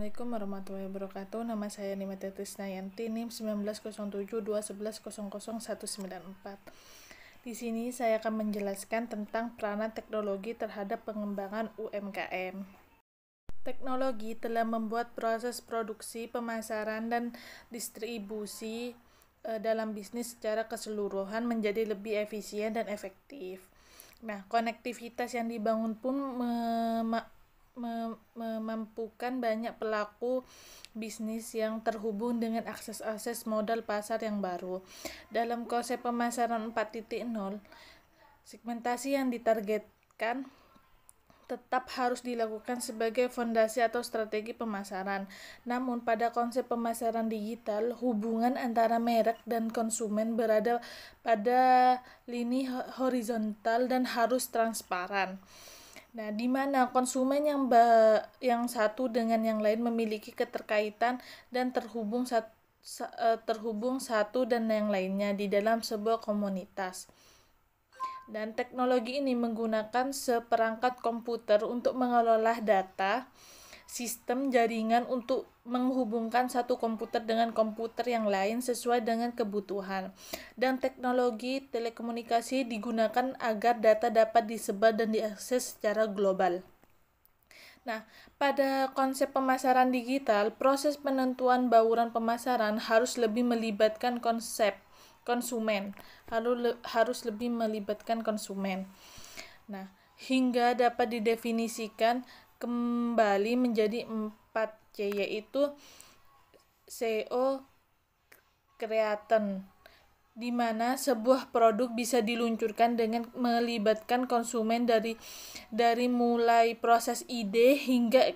Assalamualaikum warahmatullahi wabarakatuh. Nama saya Nimata Trisnayanti, NIM 190721000194. Di sini saya akan menjelaskan tentang peranan teknologi terhadap pengembangan UMKM. Teknologi telah membuat proses produksi, pemasaran, dan distribusi dalam bisnis secara keseluruhan menjadi lebih efisien dan efektif. Nah, konektivitas yang dibangun pun memampukan banyak pelaku bisnis yang terhubung dengan akses modal pasar yang baru. Dalam konsep pemasaran 4.0, segmentasi yang ditargetkan tetap harus dilakukan sebagai fondasi atau strategi pemasaran. Namun pada konsep pemasaran digital, hubungan antara merek dan konsumen berada pada lini horizontal dan harus transparan. Nah, di mana konsumen yang satu dengan yang lain memiliki keterkaitan dan terhubung satu dan yang lainnya di dalam sebuah komunitas. Dan teknologi ini menggunakan seperangkat komputer untuk mengelola data, sistem jaringan untuk menghubungkan satu komputer dengan komputer yang lain sesuai dengan kebutuhan. Dan teknologi telekomunikasi digunakan agar data dapat disebar dan diakses secara global. Nah, pada konsep pemasaran digital, proses penentuan bauran pemasaran harus lebih melibatkan konsumen, harus lebih melibatkan konsumen. Nah, hingga dapat didefinisikan kembali menjadi 4C, yaitu SEO Creation, di mana sebuah produk bisa diluncurkan dengan melibatkan konsumen dari mulai proses ide hingga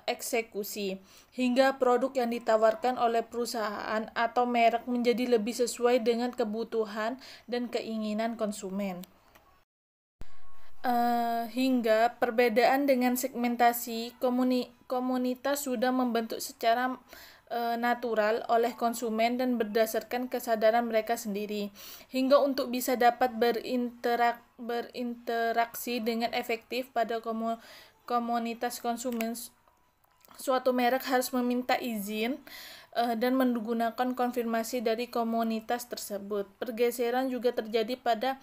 eksekusi, hingga produk yang ditawarkan oleh perusahaan atau merek menjadi lebih sesuai dengan kebutuhan dan keinginan konsumen. Hingga perbedaan dengan segmentasi, komunitas sudah membentuk secara natural oleh konsumen dan berdasarkan kesadaran mereka sendiri, hingga untuk bisa dapat berinteraksi dengan efektif pada komunitas konsumen, suatu merek harus meminta izin dan menggunakan konfirmasi dari komunitas tersebut. Pergeseran juga terjadi pada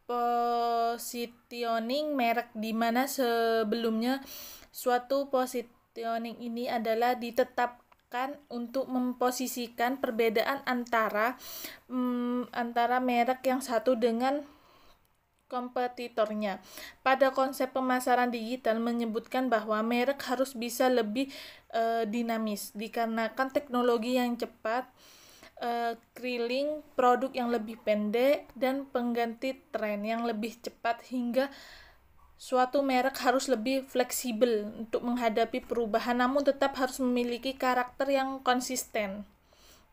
positioning merek, di mana sebelumnya suatu positioning ini adalah ditetapkan untuk memposisikan perbedaan antara merek yang satu dengan kompetitornya. Pada konsep pemasaran digital menyebutkan bahwa merek harus bisa lebih dinamis dikarenakan teknologi yang cepat, krilling produk yang lebih pendek, dan pengganti tren yang lebih cepat, hingga suatu merek harus lebih fleksibel untuk menghadapi perubahan namun tetap harus memiliki karakter yang konsisten.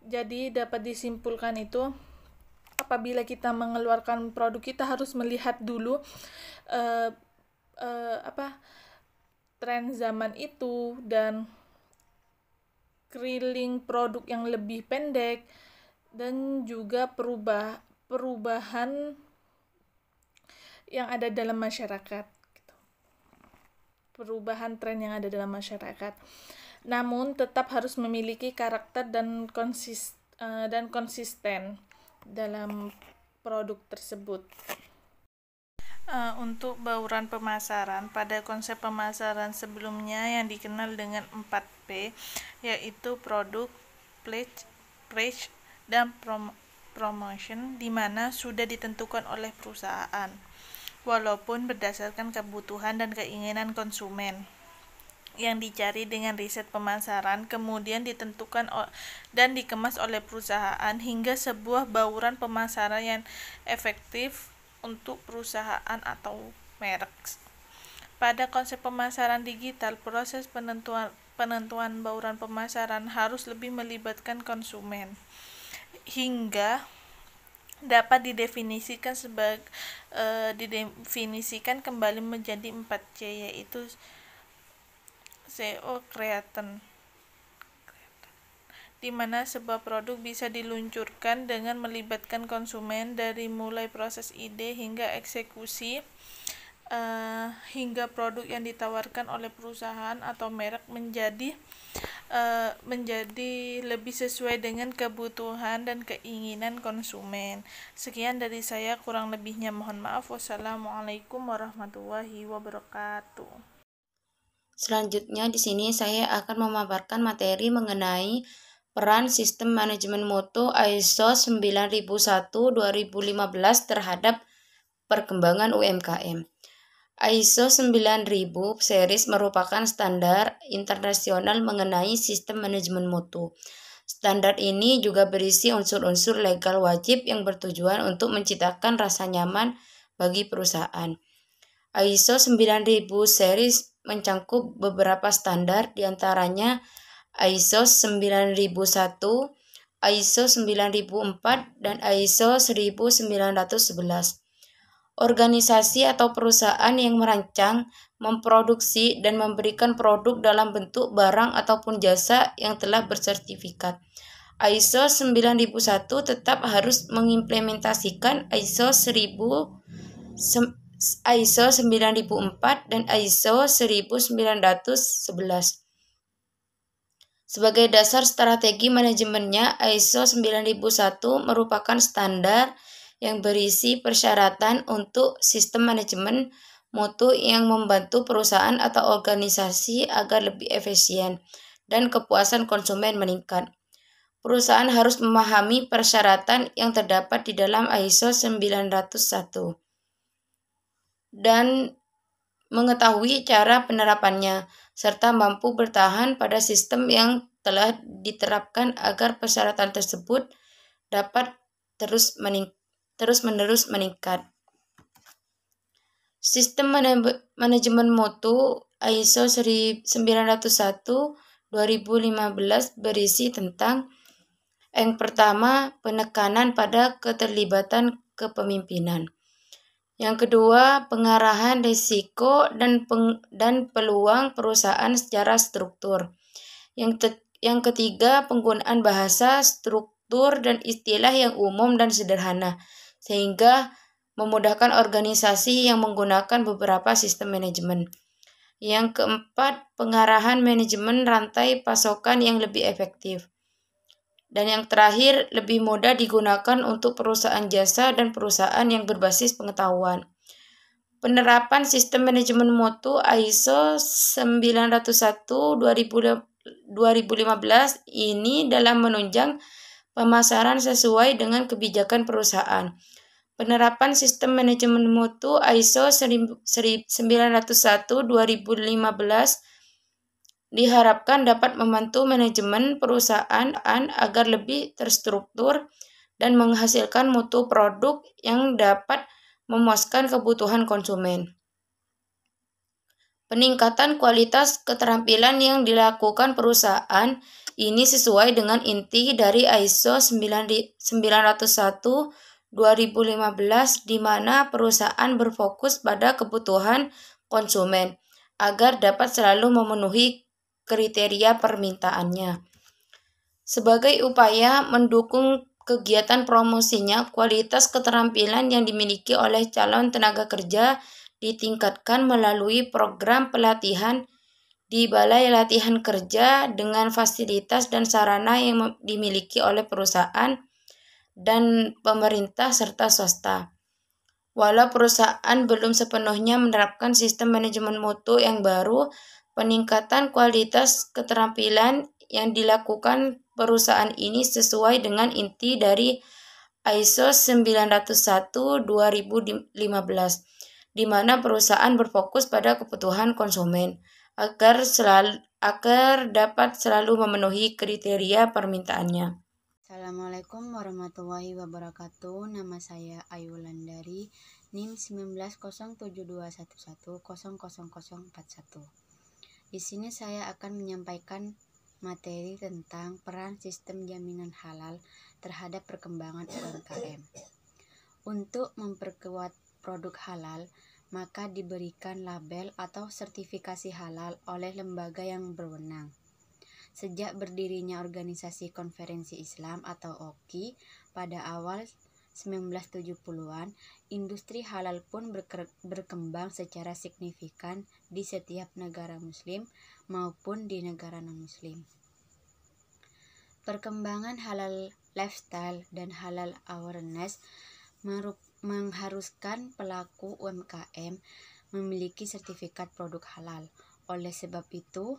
Jadi dapat disimpulkan itu, apabila kita mengeluarkan produk, kita harus melihat dulu tren zaman itu dan krilling produk yang lebih pendek, dan juga perubahan yang ada dalam masyarakat, perubahan tren yang ada dalam masyarakat. Namun tetap harus memiliki karakter dan konsisten dalam produk tersebut. Untuk bauran pemasaran, pada konsep pemasaran sebelumnya yang dikenal dengan 4P, yaitu produk, price, dan promotion, di mana sudah ditentukan oleh perusahaan, walaupun berdasarkan kebutuhan dan keinginan konsumen yang dicari dengan riset pemasaran, kemudian ditentukan dan dikemas oleh perusahaan hingga sebuah bauran pemasaran yang efektif untuk perusahaan atau merek. Pada konsep pemasaran digital, proses penentuan bauran pemasaran harus lebih melibatkan konsumen hingga dapat didefinisikan kembali menjadi 4C, yaitu SEO Creation, di mana sebuah produk bisa diluncurkan dengan melibatkan konsumen dari mulai proses ide hingga eksekusi, hingga produk yang ditawarkan oleh perusahaan atau merek menjadi lebih sesuai dengan kebutuhan dan keinginan konsumen. Sekian dari saya, kurang lebihnya mohon maaf. Wassalamualaikum warahmatullahi wabarakatuh. Selanjutnya di sini saya akan memaparkan materi mengenai peran sistem manajemen mutu ISO 9001-2015 terhadap perkembangan UMKM. ISO 9000 series merupakan standar internasional mengenai sistem manajemen mutu. Standar ini juga berisi unsur-unsur legal wajib yang bertujuan untuk menciptakan rasa nyaman bagi perusahaan. ISO 9000 series mencangkup beberapa standar, diantaranya ISO 9001, ISO 9004, dan ISO 1911. Organisasi atau perusahaan yang merancang, memproduksi, dan memberikan produk dalam bentuk barang ataupun jasa yang telah bersertifikat. ISO 9001 tetap harus mengimplementasikan ISO 9004 dan ISO 1911. Sebagai dasar strategi manajemennya, ISO 9001 merupakan standar yang berisi persyaratan untuk sistem manajemen mutu yang membantu perusahaan atau organisasi agar lebih efisien dan kepuasan konsumen meningkat. Perusahaan harus memahami persyaratan yang terdapat di dalam ISO 901 dan mengetahui cara penerapannya, serta mampu bertahan pada sistem yang telah diterapkan agar persyaratan tersebut dapat terus-menerus meningkat. Sistem manajemen mutu ISO 901-2015 berisi tentang yang pertama, penekanan pada keterlibatan kepemimpinan. Yang kedua, pengarahan risiko dan peluang perusahaan secara struktur. Yang ketiga, penggunaan bahasa, struktur, dan istilah yang umum dan sederhana, sehingga memudahkan organisasi yang menggunakan beberapa sistem manajemen. Yang keempat, pengarahan manajemen rantai pasokan yang lebih efektif. Dan yang terakhir, lebih mudah digunakan untuk perusahaan jasa dan perusahaan yang berbasis pengetahuan. Penerapan sistem manajemen mutu ISO 901-2015 ini dalam menunjang pemasaran sesuai dengan kebijakan perusahaan. Penerapan sistem manajemen mutu ISO 901-2015 diharapkan dapat membantu manajemen perusahaan agar lebih terstruktur dan menghasilkan mutu produk yang dapat memuaskan kebutuhan konsumen. Peningkatan kualitas keterampilan yang dilakukan perusahaan ini sesuai dengan inti dari ISO 901-2015 di mana perusahaan berfokus pada kebutuhan konsumen agar dapat selalu memenuhi kriteria permintaannya. Sebagai upaya mendukung kegiatan promosinya, kualitas keterampilan yang dimiliki oleh calon tenaga kerja ditingkatkan melalui program pelatihan di Balai Latihan Kerja dengan fasilitas dan sarana yang dimiliki oleh perusahaan dan pemerintah serta swasta. Walau perusahaan belum sepenuhnya menerapkan sistem manajemen mutu yang baru, peningkatan kualitas keterampilan yang dilakukan perusahaan ini sesuai dengan inti dari ISO 901-2015, di mana perusahaan berfokus pada kebutuhan konsumen agar dapat selalu memenuhi kriteria permintaannya. Assalamualaikum warahmatullahi wabarakatuh. Nama saya Ayu Landari, NIM 190721100041. Di sini saya akan menyampaikan materi tentang peran sistem jaminan halal terhadap perkembangan UMKM. Untuk memperkuat produk halal, maka diberikan label atau sertifikasi halal oleh lembaga yang berwenang. Sejak berdirinya Organisasi Konferensi Islam atau OKI pada awal 1970-an, industri halal pun berkembang secara signifikan di setiap negara muslim maupun di negara non-muslim. Perkembangan halal lifestyle dan halal awareness mengharuskan pelaku UMKM memiliki sertifikat produk halal. Oleh sebab itu,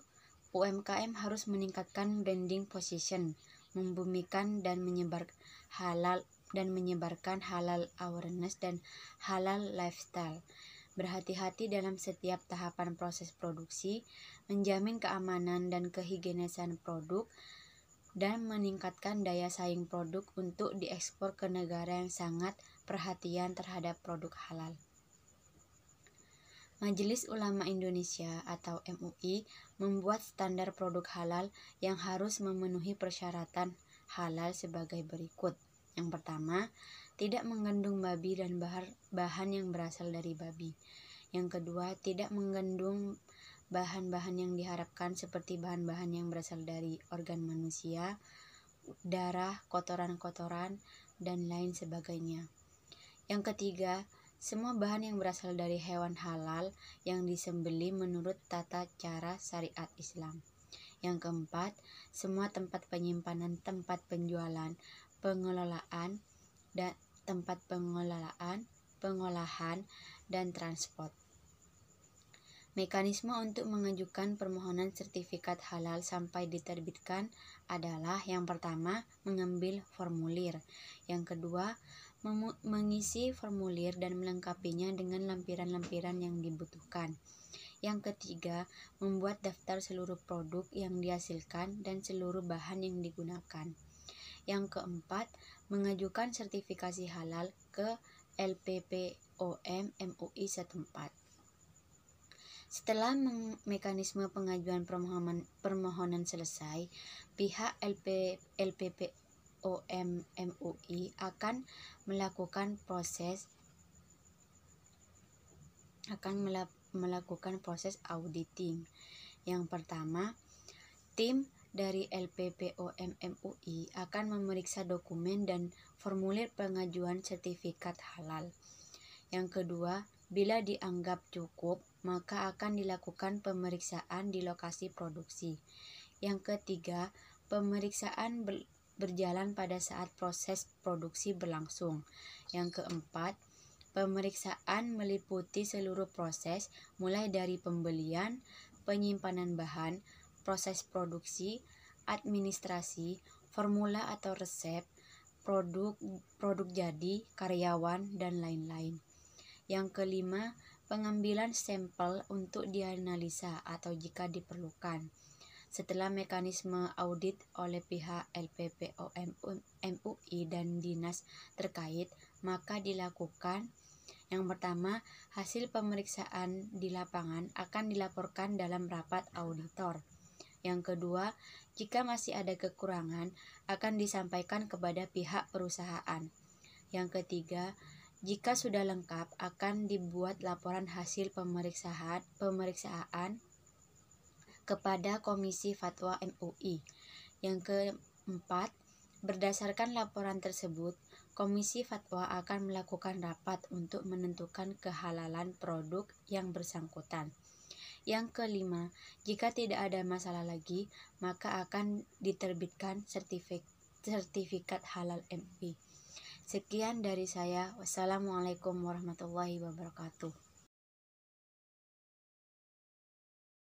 UMKM harus meningkatkan branding position, membumikan dan menyebarkan halal awareness dan halal lifestyle. Berhati-hati dalam setiap tahapan proses produksi, menjamin keamanan dan kehigienisan produk, dan meningkatkan daya saing produk untuk diekspor ke negara yang sangat perhatian terhadap produk halal. Majelis Ulama Indonesia atau MUI membuat standar produk halal yang harus memenuhi persyaratan halal sebagai berikut. Yang pertama, tidak mengandung babi dan bahan yang berasal dari babi. Yang kedua, tidak mengandung bahan-bahan yang diharapkan seperti bahan-bahan yang berasal dari organ manusia, darah, kotoran-kotoran, dan lain sebagainya. Yang ketiga, semua bahan yang berasal dari hewan halal yang disembelih menurut tata cara syariat Islam. Yang keempat, semua tempat penyimpanan, tempat penjualan, pengelolaan, pengolahan, dan transport. Mekanisme untuk mengajukan permohonan sertifikat halal sampai diterbitkan adalah yang pertama, mengambil formulir. Yang kedua, mengisi formulir dan melengkapinya dengan lampiran-lampiran yang dibutuhkan. Yang ketiga, membuat daftar seluruh produk yang dihasilkan dan seluruh bahan yang digunakan. Yang keempat, mengajukan sertifikasi halal ke LPPOM MUI setempat. Setelah mekanisme pengajuan permohonan selesai, pihak LPPOM MUI akan melakukan proses auditing. Yang pertama, tim dari LPPOM MUI akan memeriksa dokumen dan formulir pengajuan sertifikat halal. Yang kedua, bila dianggap cukup, maka akan dilakukan pemeriksaan di lokasi produksi. Yang ketiga, pemeriksaan berjalan pada saat proses produksi berlangsung. Yang keempat, pemeriksaan meliputi seluruh proses, mulai dari pembelian, penyimpanan bahan, proses produksi, administrasi, formula atau resep, produk jadi, karyawan, dan lain-lain. Yang kelima, pengambilan sampel untuk dianalisa atau jika diperlukan. Setelah mekanisme audit oleh pihak LPPOM MUI dan dinas terkait, maka dilakukan yang pertama, hasil pemeriksaan di lapangan akan dilaporkan dalam rapat auditor. Yang kedua, jika masih ada kekurangan, akan disampaikan kepada pihak perusahaan. Yang ketiga, jika sudah lengkap, akan dibuat laporan hasil pemeriksaan kepada Komisi Fatwa MUI. Yang keempat, berdasarkan laporan tersebut, Komisi Fatwa akan melakukan rapat untuk menentukan kehalalan produk yang bersangkutan. Yang kelima, jika tidak ada masalah lagi, maka akan diterbitkan sertifikat halal MUI. Sekian dari saya. Wassalamualaikum warahmatullahi wabarakatuh.